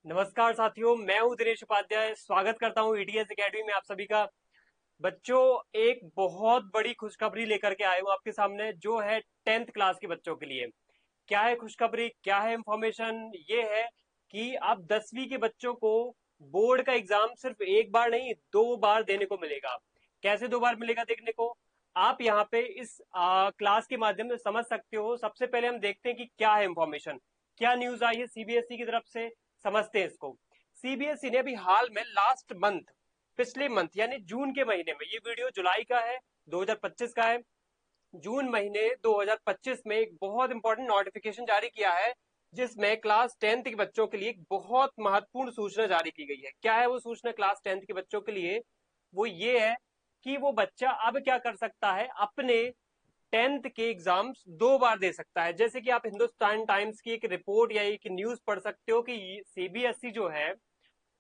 नमस्कार साथियों, मैं हूं दिनेश उपाध्याय। स्वागत करता हूं ईटीएस एकेडमी में आप सभी का। बच्चों, एक बहुत बड़ी खुशखबरी लेकर के आए हूं आपके सामने, जो है 10th क्लास के बच्चों के लिए। क्या है खुशखबरी, क्या है इंफॉर्मेशन? ये है कि अब 10वीं के बच्चों को बोर्ड का एग्जाम सिर्फ एक बार नहीं, 2 बार देने को मिलेगा। कैसे 2 बार मिलेगा देखने को आप यहाँ पे इस क्लास के माध्यम से समझ सकते हो। सबसे पहले हम देखते हैं कि क्या है इंफॉर्मेशन, क्या न्यूज आई है सीबीएसई की तरफ से। समझते हैं इसको। सीबीएसई ने अभी हाल में लास्ट मंथ, पिछले मंथ यानी जून के महीने में, ये वीडियो जुलाई का है, 2025 का है, जून महीने 2025 में एक बहुत इंपॉर्टेंट नोटिफिकेशन जारी किया है, जिसमें क्लास 10th के बच्चों के लिए एक बहुत महत्वपूर्ण सूचना जारी की गई है। क्या है वो सूचना क्लास 10th के बच्चों के लिए? वो ये है कि वो बच्चा अब क्या कर सकता है, अपने 10th के एग्जाम्स 2 बार दे सकता है। जैसे कि आप हिंदुस्तान टाइम्स की एक रिपोर्ट या एक न्यूज पढ़ सकते हो कि सीबीएसई जो है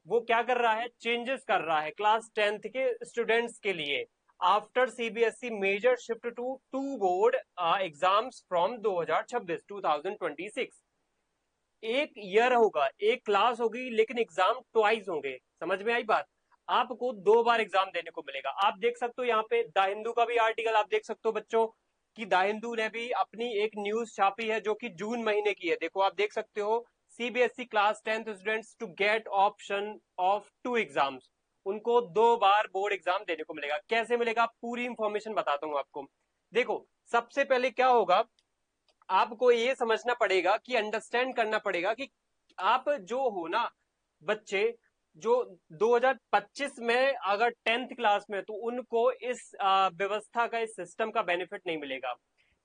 वो क्या कर रहा है, चेंजेस कर रहा है क्लास 10th के स्टूडेंट्स के लिए। After CBSE major shift to two board exams from 2026 एक ईयर होगा, एक क्लास होगी, लेकिन एग्जाम ट्वाइस होंगे। समझ में आई बात? आपको 2 बार एग्जाम देने को मिलेगा। आप देख सकते हो यहाँ पे द हिंदू का भी आर्टिकल आप देख सकते हो बच्चों, कि द हिंदू ने भी अपनी एक न्यूज छापी है जो कि जून महीने की है। देखो आप देख सकते हो, CBSE class 10th students to get option of 2 exams, उनको 2 बार बोर्ड एग्जाम देने को मिलेगा। कैसे मिलेगा, पूरी इंफॉर्मेशन बताता हूं आपको। देखो, सबसे पहले क्या होगा, आपको ये समझना पड़ेगा कि अंडरस्टैंड करना पड़ेगा कि आप जो हो ना बच्चे, जो 2025 में अगर 10th क्लास में, तो उनको इस व्यवस्था का, इस सिस्टम का बेनिफिट नहीं मिलेगा।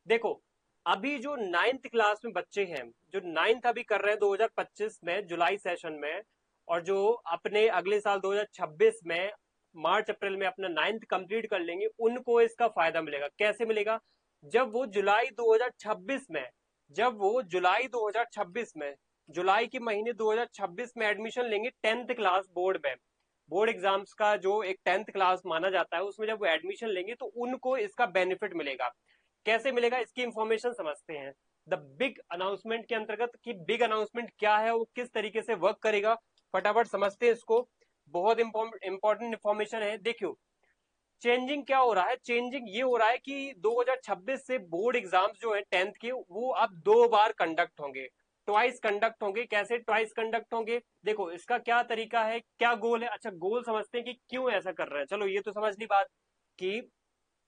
देखो, अभी जो 9th क्लास में बच्चे हैं, जो 9th अभी कर रहे हैं 2025 में जुलाई सेशन में, और जो अपने अगले साल 2026 में मार्च अप्रैल में अपना 9th कंप्लीट कर लेंगे, उनको इसका फायदा मिलेगा। कैसे मिलेगा? जब वो जुलाई 2026 में, जब वो जुलाई 2026 में, जुलाई के महीने 2026 में एडमिशन लेंगे 10th क्लास बोर्ड में, बोर्ड एग्जाम्स का जो एक 10th क्लास माना जाता है, उसमें जब वो एडमिशन लेंगे तो उनको इसका बेनिफिट मिलेगा। कैसे मिलेगा, इसकी इंफॉर्मेशन समझते हैं। द बिग अनाउंसमेंट के अंतर्गत, कि बिग अनाउंसमेंट क्या है, वो किस तरीके से वर्क करेगा, फटाफट समझते हैं इसको। बहुत इंपॉर्टेंट इंफॉर्मेशन है। देखियो, चेंजिंग क्या हो रहा है, चेंजिंग ये हो रहा है कि 2026 से बोर्ड एग्जाम्स जो है 10th के, वो अब 2 बार कंडक्ट होंगे, ट्वाइस कंडक्ट होंगे। कैसे ट्वाइस कंडक्ट होंगे? देखो, इसका क्या तरीका है, क्या गोल है। अच्छा, गोल समझते हैं कि क्यों ऐसा कर रहे हैं। चलो, ये तो समझ ली बात कि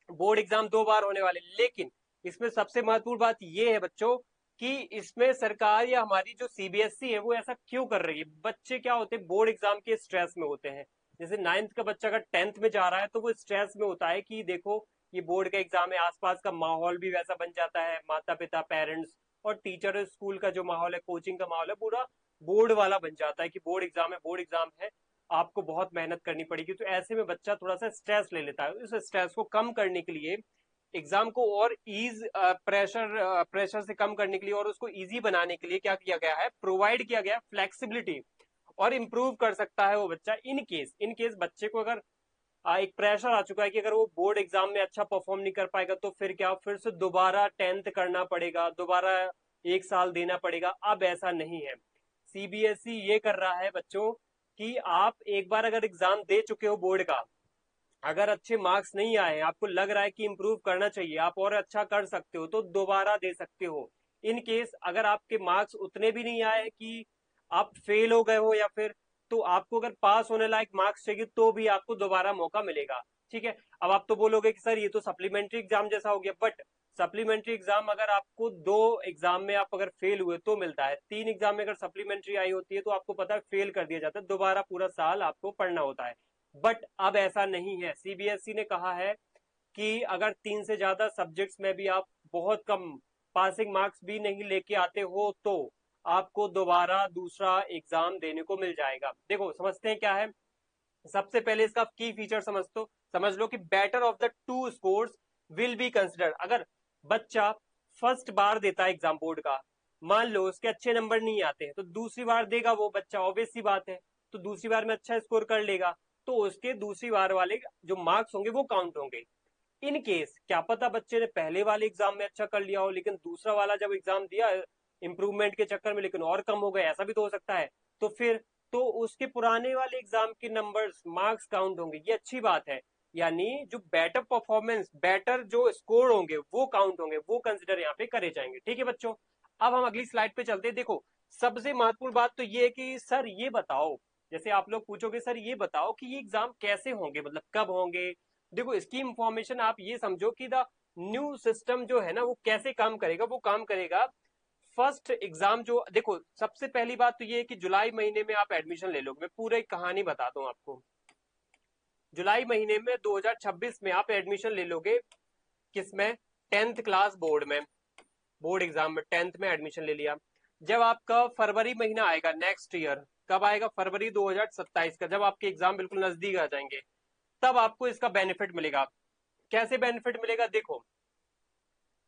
बोर्ड एग्जाम 2 बार होने वाले, लेकिन इसमें सबसे महत्वपूर्ण बात यह है बच्चों, कि इसमें सरकार या हमारी जो सीबीएसई है वो ऐसा क्यों कर रही है। बच्चे क्या होते हैं, बोर्ड एग्जाम के स्ट्रेस में होते हैं। जैसे 9th का बच्चा अगर 10th में जा रहा है तो वो स्ट्रेस में होता है कि देखो ये बोर्ड का एग्जाम है, आसपास का माहौल भी वैसा बन जाता है, माता पिता, पेरेंट्स और टीचर, स्कूल का जो माहौल है, कोचिंग का माहौल है, पूरा बोर्ड वाला बन जाता है कि बोर्ड एग्जाम है, बोर्ड एग्जाम है, आपको बहुत मेहनत करनी पड़ेगी। तो ऐसे में बच्चा थोड़ा सा स्ट्रेस ले लेता है। उस स्ट्रेस को कम करने के लिए, एग्जाम को और प्रेशर से कम करने के लिए और उसको इजी बनाने के लिए क्या किया गया है, प्रोवाइड किया गया फ्लेक्सिबिलिटी। और इम्प्रूव कर सकता है वो बच्चा इन केस बच्चे को अगर एक प्रेशर आ चुका है कि अगर वो बोर्ड एग्जाम में अच्छा परफॉर्म नहीं कर पाएगा तो फिर क्या, फिर से दोबारा 10th करना पड़ेगा, दोबारा एक साल देना पड़ेगा। अब ऐसा नहीं है। सीबीएसई ये कर रहा है बच्चों कि आप एक बार अगर एग्जाम दे चुके हो बोर्ड का, अगर अच्छे मार्क्स नहीं आए, आपको लग रहा है कि इंप्रूव करना चाहिए, आप और अच्छा कर सकते हो, तो दोबारा दे सकते हो। इन केस अगर आपके मार्क्स उतने भी नहीं आए कि आप फेल हो गए हो, या फिर, तो आपको अगर पास होने लायक मार्क्स चाहिए तो भी आपको दोबारा मौका मिलेगा। ठीक है। अब आप तो बोलोगे कि सर ये तो सप्लीमेंट्री एग्जाम जैसा हो गया, बट सप्लीमेंट्री एग्जाम अगर आपको 2 एग्जाम में आप अगर फेल हुए तो मिलता है, 3 एग्जाम में अगर सप्लीमेंट्री आई होती है तो आपको पता है फेल कर दिया जाता है, दोबारा पूरा साल आपको पढ़ना होता है। बट अब ऐसा नहीं है। सीबीएसई ने कहा है कि अगर 3 से ज्यादा सब्जेक्ट्स में भी आप बहुत कम पासिंग मार्क्स भी नहीं लेके आते हो तो आपको दोबारा दूसरा एग्जाम देने को मिल जाएगा। देखो, समझते हैं क्या है। सबसे पहले इसका की फीचर समझ लो कि better of the two scores will be considered. अगर बच्चा फर्स्ट बार देता है एग्जाम बोर्ड का, मान लो उसके अच्छे नंबर नहीं आते हैं, तो दूसरी बार देगा वो बच्चा, ऑब्वियस सी बात है। तो दूसरी बार में अच्छा स्कोर कर लेगा, तो उसके दूसरी बार वाले जो मार्क्स होंगे वो काउंट होंगे। इन केस क्या पता बच्चे ने पहले वाले एग्जाम में अच्छा कर लिया हो, लेकिन दूसरा वाला जब एग्जाम दिया इंप्रूवमेंट के चक्कर में लेकिन और कम हो गए, ऐसा भी तो हो सकता है। तो फिर तो उसके पुराने वाले एग्जाम के नंबर्स मार्क्स काउंट होंगे, ये अच्छी बात है। यानी जो बेटर परफॉर्मेंस, बेटर जो स्कोर होंगे वो काउंट होंगे, वो कंसिडर यहाँ पे करे जाएंगे। ठीक है बच्चों, अब हम अगली स्लाइड पे चलते हैं। देखो सबसे महत्वपूर्ण बात तो ये है कि सर ये बताओ, जैसे आप लोग पूछोगे सर ये बताओ कि ये एग्जाम कैसे होंगे, मतलब कब होंगे। देखो इसकी इंफॉर्मेशन आप ये समझो कि द न्यू सिस्टम जो है ना वो कैसे काम करेगा। वो काम करेगा, फर्स्ट एग्जाम जो, देखो सबसे पहली बात तो ये है कि जुलाई महीने में आप एडमिशन ले लोगे। मैं पूरी कहानी बताता हूँ आपको। जुलाई महीने में 2026 में आप एडमिशन ले लोगे, किसमें? 10th क्लास बोर्ड में, बोर्ड एग्जाम में 10th में एडमिशन ले लिया। जब आपका फरवरी महीना आएगा नेक्स्ट ईयर, कब आएगा? फरवरी 2027 का, जब आपके एग्जाम बिल्कुल नजदीक आ जाएंगे, तब आपको इसका बेनिफिट मिलेगा। कैसे बेनिफिट मिलेगा? देखो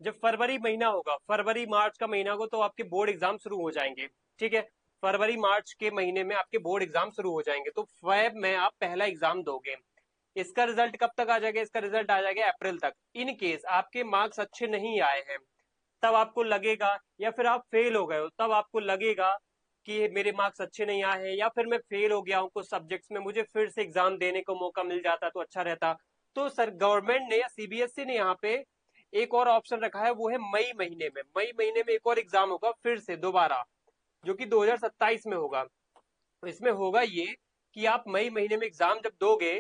जब फरवरी महीना होगा, फरवरी मार्च का महीना हो, तो आपके बोर्ड एग्जाम शुरू हो जाएंगे। ठीक है, फरवरी मार्च के महीने में आपके बोर्ड एग्जाम शुरू हो जाएंगे, तो फेब में आप पहला एग्जाम दोगे। इसका रिजल्ट कब तक आ जाएगा? इसका रिजल्ट आ जाएगा अप्रैल तक। इन केस आपके मार्क्स अच्छे नहीं आए हैं, तब आपको लगेगा, या फिर आप फेल हो गए हो तब आपको लगेगा कि मेरे मार्क्स अच्छे नहीं आए हैं, या फिर मैं फेल हो गया हूं कुछ सब्जेक्ट्स में, मुझे फिर से एग्जाम देने को मौका मिल जाता तो अच्छा रहता। तो सर गवर्नमेंट ने या सीबीएसई ने यहाँ पे एक और ऑप्शन रखा है, वो है मई महीने में। मई महीने में एक और एग्जाम होगा फिर से दोबारा, जो कि 2027 में होगा। तो इसमें होगा ये कि आप मई महीने में एग्जाम जब दोगे,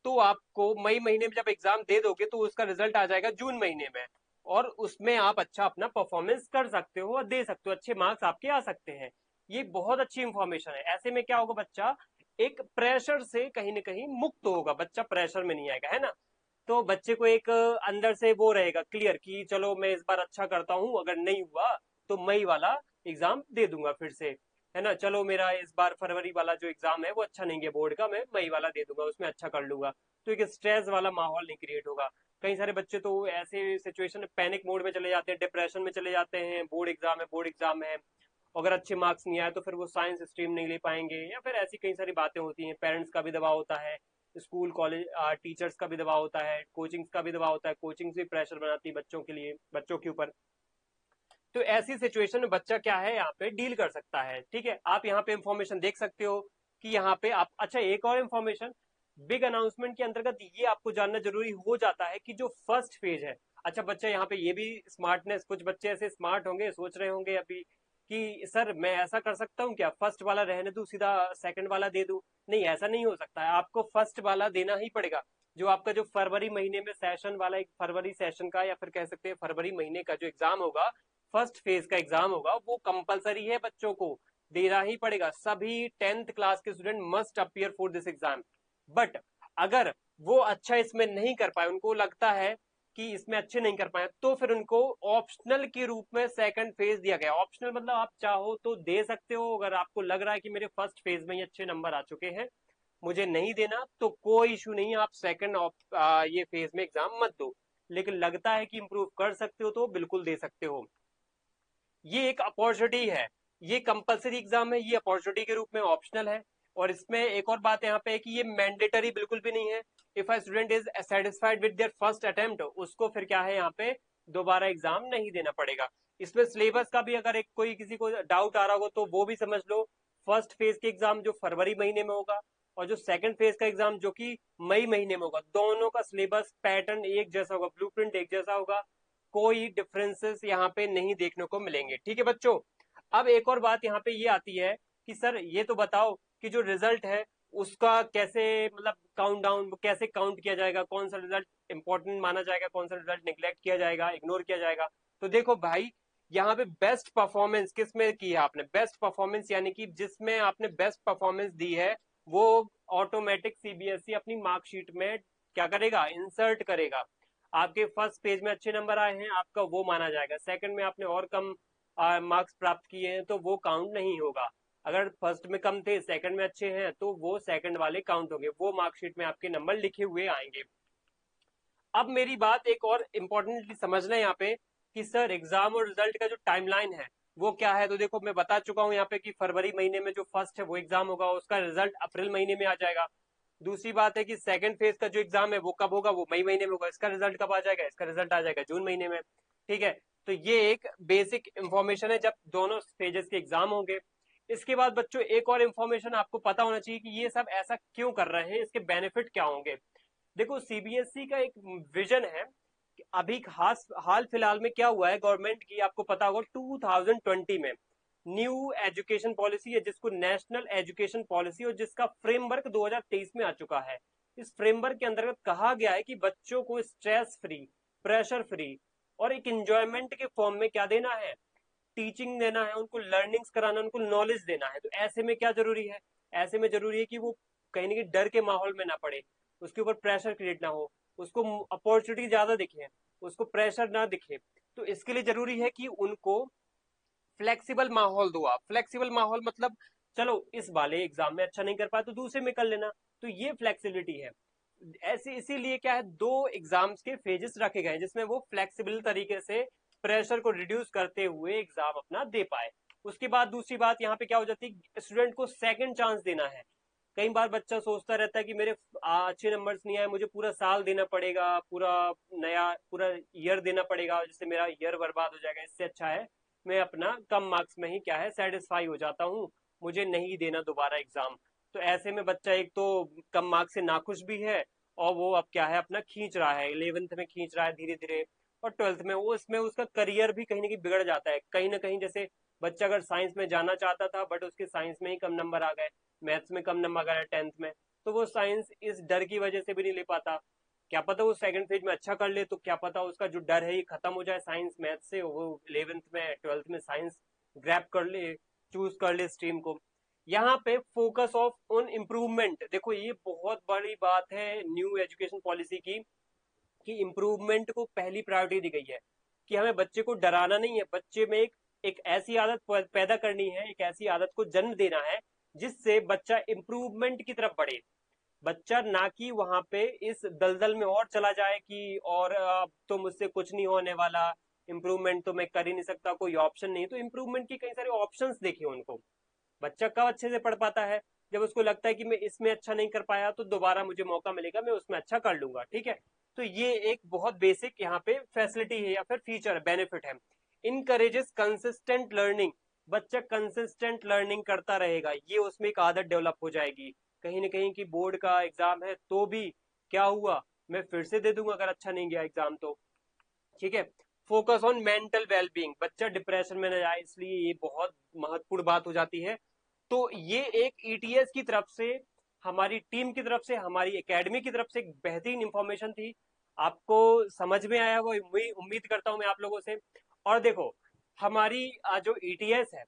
तो आपको मई महीने में जब एग्जाम दे दोगे तो उसका रिजल्ट आ जाएगा जून महीने में, और उसमें आप अच्छा अपना परफॉर्मेंस कर सकते हो और दे सकते हो, अच्छे मार्क्स आपके आ सकते हैं। ये बहुत अच्छी इंफॉर्मेशन है। ऐसे में क्या होगा, बच्चा एक प्रेशर से कहीं ना कहीं मुक्त होगा, बच्चा प्रेशर में नहीं आएगा, है ना। तो बच्चे को एक अंदर से वो रहेगा क्लियर कि चलो मैं इस बार अच्छा करता हूँ, अगर नहीं हुआ तो मई वाला एग्जाम दे दूंगा फिर से, है ना। चलो मेरा इस बार फरवरी वाला जो एग्जाम है वो अच्छा नहीं है बोर्ड का, मैं मई वाला दे दूंगा, उसमें अच्छा कर लूंगा। तो एक स्ट्रेस वाला माहौल नहीं क्रिएट होगा। कई सारे बच्चे तो ऐसे सिचुएशन में पैनिक मोड में चले जाते हैं, डिप्रेशन में चले जाते हैं, बोर्ड एग्जाम है, बोर्ड एग्जाम है, अगर अच्छे मार्क्स नहीं आए तो फिर वो साइंस स्ट्रीम नहीं ले पाएंगे, या फिर ऐसी कई सारी बातें होती हैं। पेरेंट्स का भी दबाव होता है, स्कूल कॉलेज टीचर्स का भी दबाव होता है, कोचिंग्स का भी दबाव होता है, कोचिंग्स भी प्रेशर बनाती है बच्चों के लिए, बच्चों के ऊपर। तो ऐसी सिचुएशन में बच्चा क्या है यहाँ पे डील कर सकता है। ठीक है, आप यहाँ पे इंफॉर्मेशन देख सकते हो कि यहाँ पे आप, अच्छा एक और इंफॉर्मेशन बिग अनाउंसमेंट के अंतर्गत ये आपको जानना जरूरी हो जाता है कि जो फर्स्ट फेज है, अच्छा बच्चा यहाँ पे ये भी स्मार्टनेस, कुछ बच्चे ऐसे स्मार्ट होंगे, सोच रहे होंगे अभी कि सर मैं ऐसा कर सकता हूँ क्या, फर्स्ट वाला रहने दूं, सीधा सेकंड वाला दे दूं। नहीं, ऐसा नहीं हो सकता है, आपको फर्स्ट वाला देना ही पड़ेगा। जो आपका जो फरवरी महीने में सेशन वाला, एक फरवरी सेशन का या फिर कह सकते हैं फरवरी महीने का जो एग्जाम होगा, फर्स्ट फेज का एग्जाम होगा, वो कंपलसरी है, बच्चों को देना ही पड़ेगा। सभी 10th क्लास के student must appear for this exam. But अगर वो अच्छा इसमें नहीं कर पाए, उनको लगता है कि इसमें अच्छे नहीं कर पाए, तो फिर उनको ऑप्शनल के रूप में सेकंड फेज दिया गया। ऑप्शनल मतलब आप चाहो तो दे सकते हो, अगर आपको लग रहा है कि मेरे फर्स्ट फेज में ही अच्छे नंबर आ चुके हैं, मुझे नहीं देना, तो कोई इशू नहीं, आप सेकंड ये फेज में एग्जाम मत दो। लेकिन लगता है कि इंप्रूव कर सकते हो तो बिल्कुल दे सकते हो। ये एक अपॉर्चुनिटी है, ये कंपलसरी एग्जाम है, ये अपॉर्चुनिटी के रूप में ऑप्शनल है। और इसमें एक और बात यहाँ पे है कि ये मैंडेटरी बिल्कुल भी नहीं है। If a student is satisfied with their first attempt, उसको फिर क्या है यहाँ पे दोबारा एग्जाम नहीं देना पड़ेगा। इसमें सिलेबस का भी अगर एक कोई किसी को डाउट आ रहा हो तो वो भी समझ लो। फर्स्ट फेज के एग्जाम जो फरवरी महीने में होगा, और जो सेकंड फेज का एग्जाम जो कि मई महीने में होगा, दोनों का सिलेबस पैटर्न एक जैसा होगा, ब्लूप्रिंट एक जैसा होगा, कोई डिफरेंसेस यहाँ पे नहीं देखने को मिलेंगे। ठीक है बच्चों, अब एक और बात यहाँ पे ये आती है कि सर ये तो बताओ कि जो रिजल्ट है उसका कैसे, मतलब काउंट डाउन कैसे काउंट किया जाएगा, कौन सा रिजल्ट इंपॉर्टेंट माना जाएगा, कौन सा रिजल्ट निग्लेक्ट किया जाएगा, इग्नोर किया जाएगा। तो देखो भाई, यहाँ पे बेस्ट परफॉर्मेंस किस में की है आपने, बेस्ट परफॉर्मेंस यानी कि जिसमें आपने बेस्ट परफॉर्मेंस दी है, वो ऑटोमेटिक सीबीएसई अपनी मार्कशीट में क्या करेगा, इंसर्ट करेगा। आपके फर्स्ट पेज में अच्छे नंबर आए हैं, आपका वो माना जाएगा। सेकंड में आपने और कम मार्क्स प्राप्त किए हैं तो वो काउंट नहीं होगा। अगर फर्स्ट में कम थे, सेकंड में अच्छे हैं, तो वो सेकंड वाले काउंट होंगे, वो मार्कशीट में आपके नंबर लिखे हुए आएंगे। अब मेरी बात एक और इम्पोर्टेंटली समझना है यहाँ पे कि सर एग्जाम और रिजल्ट का जो टाइमलाइन है वो क्या है। तो देखो मैं बता चुका हूँ यहाँ पे कि फरवरी महीने में जो फर्स्ट है वो एग्जाम होगा, उसका रिजल्ट अप्रैल महीने में आ जाएगा। दूसरी बात है कि सेकंड फेज का जो एग्जाम है वो कब होगा, वो मई महीने में होगा, इसका रिजल्ट कब आ जाएगा, इसका रिजल्ट आ जाएगा जून महीने में। ठीक है, तो ये एक बेसिक इंफॉर्मेशन है जब दोनों स्टेजेस के एग्जाम होंगे। इसके बाद बच्चों एक और इंफॉर्मेशन आपको पता होना चाहिए कि ये सब ऐसा क्यों कर रहे हैं, इसके बेनिफिट क्या होंगे। देखो सीबीएसई का एक विजन है कि अभी खास हाल फिलहाल में क्या हुआ है, गवर्नमेंट की आपको पता होगा 2020 में न्यू एजुकेशन पॉलिसी है जिसको नेशनल एजुकेशन पॉलिसी, और जिसका फ्रेमवर्क 2023 में आ चुका है। इस फ्रेमवर्क के अंतर्गत कहा गया है कि बच्चों को स्ट्रेस फ्री, प्रेशर फ्री और एक इंजॉयमेंट के फॉर्म में क्या देना है, टीचिंग देना है, उनको लर्निंग्स कराना, उनको नॉलेज देना है। तो ऐसे में क्या जरूरी है, ऐसे में जरूरी है कि वो कहीं ना कहीं डर के माहौल में ना पड़े, उसके ऊपर प्रेशर क्रिएट ना हो, उसको अपॉर्चुनिटी ज्यादा दिखे, उसको प्रेशर ना दिखे। तो इसके लिए जरूरी है कि उनको फ्लेक्सिबल माहौल दो आप। फ्लेक्सिबल माहौल मतलब चलो इस वाले एग्जाम में अच्छा नहीं कर पाया तो दूसरे में कर लेना, तो ये फ्लेक्सिबिलिटी है। ऐसे इसीलिए क्या है, दो एग्जाम्स के फेजेस रखे गए हैं जिसमें वो फ्लेक्सिबल तरीके से प्रेशर को रिड्यूस करते हुए एग्जाम अपना दे पाए। उसके बाद दूसरी बात यहाँ पे क्या हो जाती है, स्टूडेंट को सेकंड चांस देना है। कई बार बच्चा सोचता रहता है कि मेरे अच्छे नंबर्स नहीं आए, मुझे पूरा साल देना पड़ेगा, पूरा ईयर देना पड़ेगा, जिससे मेरा ईयर बर्बाद हो जाएगा। इससे अच्छा है मैं अपना कम मार्क्स में ही क्या है सेटिस्फाई हो जाता हूँ, मुझे नहीं देना दोबारा एग्जाम। तो ऐसे में बच्चा एक तो कम मार्क्स से नाखुश भी है, और वो अब क्या है अपना खींच रहा है, 11th में खींच रहा है धीरे धीरे, और 12th में वो इसमें उसका करियर भी कहीं ना कहीं बिगड़ जाता है। कहीं ना कहीं जैसे बच्चा अगर साइंस में जाना चाहता था बट उसके साइंस में ही कम नंबर आ गए, मैथ्स में कम नंबर आ गए 10th में, तो वो साइंस इस डर की वजह से भी नहीं ले पाता। क्या पता वो सेकंड फेज में अच्छा कर ले, तो क्या पता उसका जो डर है ये खत्म हो जाए साइंस मैथ से, वो 11th में 12th में साइंस ग्रैब कर ले, चूज कर ले स्ट्रीम को। यहाँ पे फोकस ऑफ ऑन इम्प्रूवमेंट, देखो ये बहुत बड़ी बात है न्यू एजुकेशन पॉलिसी की, कि इम्प्रूवमेंट को पहली प्रायोरिटी दी गई है, कि हमें बच्चे को डराना नहीं है, बच्चे में एक ऐसी आदत पैदा करनी है, एक ऐसी आदत को जन्म देना है जिससे बच्चा इम्प्रूवमेंट की तरफ बढ़े। बच्चा ना कि वहां पे इस दलदल में और चला जाए कि और अब तो मुझसे कुछ नहीं होने वाला, इम्प्रूवमेंट तो मैं कर ही नहीं सकता, कोई ऑप्शन नहीं। तो इम्प्रूवमेंट की कई सारे ऑप्शंस देखिए उनको। बच्चा कब अच्छे से पढ़ पाता है, जब उसको लगता है कि मैं इसमें अच्छा नहीं कर पाया तो दोबारा मुझे मौका मिलेगा, मैं उसमें अच्छा कर लूंगा, ठीक है। तो ये एक बहुत बेसिक यहाँ पे फैसिलिटी है या फिर फीचर बेनिफिट है। इनकरेजेस कंसिस्टेंट लर्निंग, बच्चा कंसिस्टेंट लर्निंग करता रहेगा, ये उसमें एक आदत डेवलप हो जाएगी। कहीं ना कहीं की बोर्ड का एग्जाम है तो भी क्या हुआ, मैं फिर से दे दूंगा अगर अच्छा नहीं गया एग्जाम तो, ठीक है। फोकस ऑन मेंटल वेलबींग, बच्चा डिप्रेशन में न जाए, इसलिए ये बहुत महत्वपूर्ण बात हो जाती है। तो ये एक ईटीएस की तरफ से, हमारी टीम की तरफ से, हमारी एकेडमी की तरफ से एक बेहतरीन इंफॉर्मेशन थी। आपको समझ में आया वो उम्मीद करता हूं मैं आप लोगों से। और देखो हमारी जो ईटीएस है,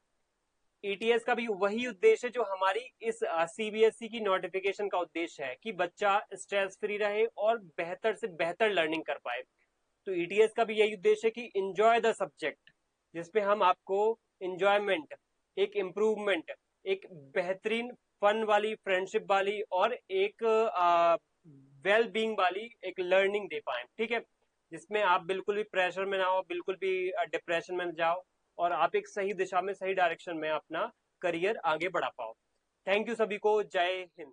ईटीएस का भी वही उद्देश्य है जो हमारी इस सीबीएसई की नोटिफिकेशन का उद्देश्य है, कि बच्चा स्ट्रेस फ्री रहे और बेहतर से बेहतर लर्निंग कर पाए। तो ईटीएस का भी यही उद्देश्य है कि इंजॉय द सब्जेक्ट, जिसपे हम आपको इंजॉयमेंट, एक इम्प्रूवमेंट, एक बेहतरीन फन वाली, फ्रेंडशिप वाली और एक वेल बींग वाली एक लर्निंग दे पाए, ठीक है। जिसमें आप बिल्कुल भी प्रेशर में ना हो, बिल्कुल भी डिप्रेशन में ना जाओ, और आप एक सही दिशा में, सही डायरेक्शन में अपना करियर आगे बढ़ा पाओ। थैंक यू सभी को, जय हिंद।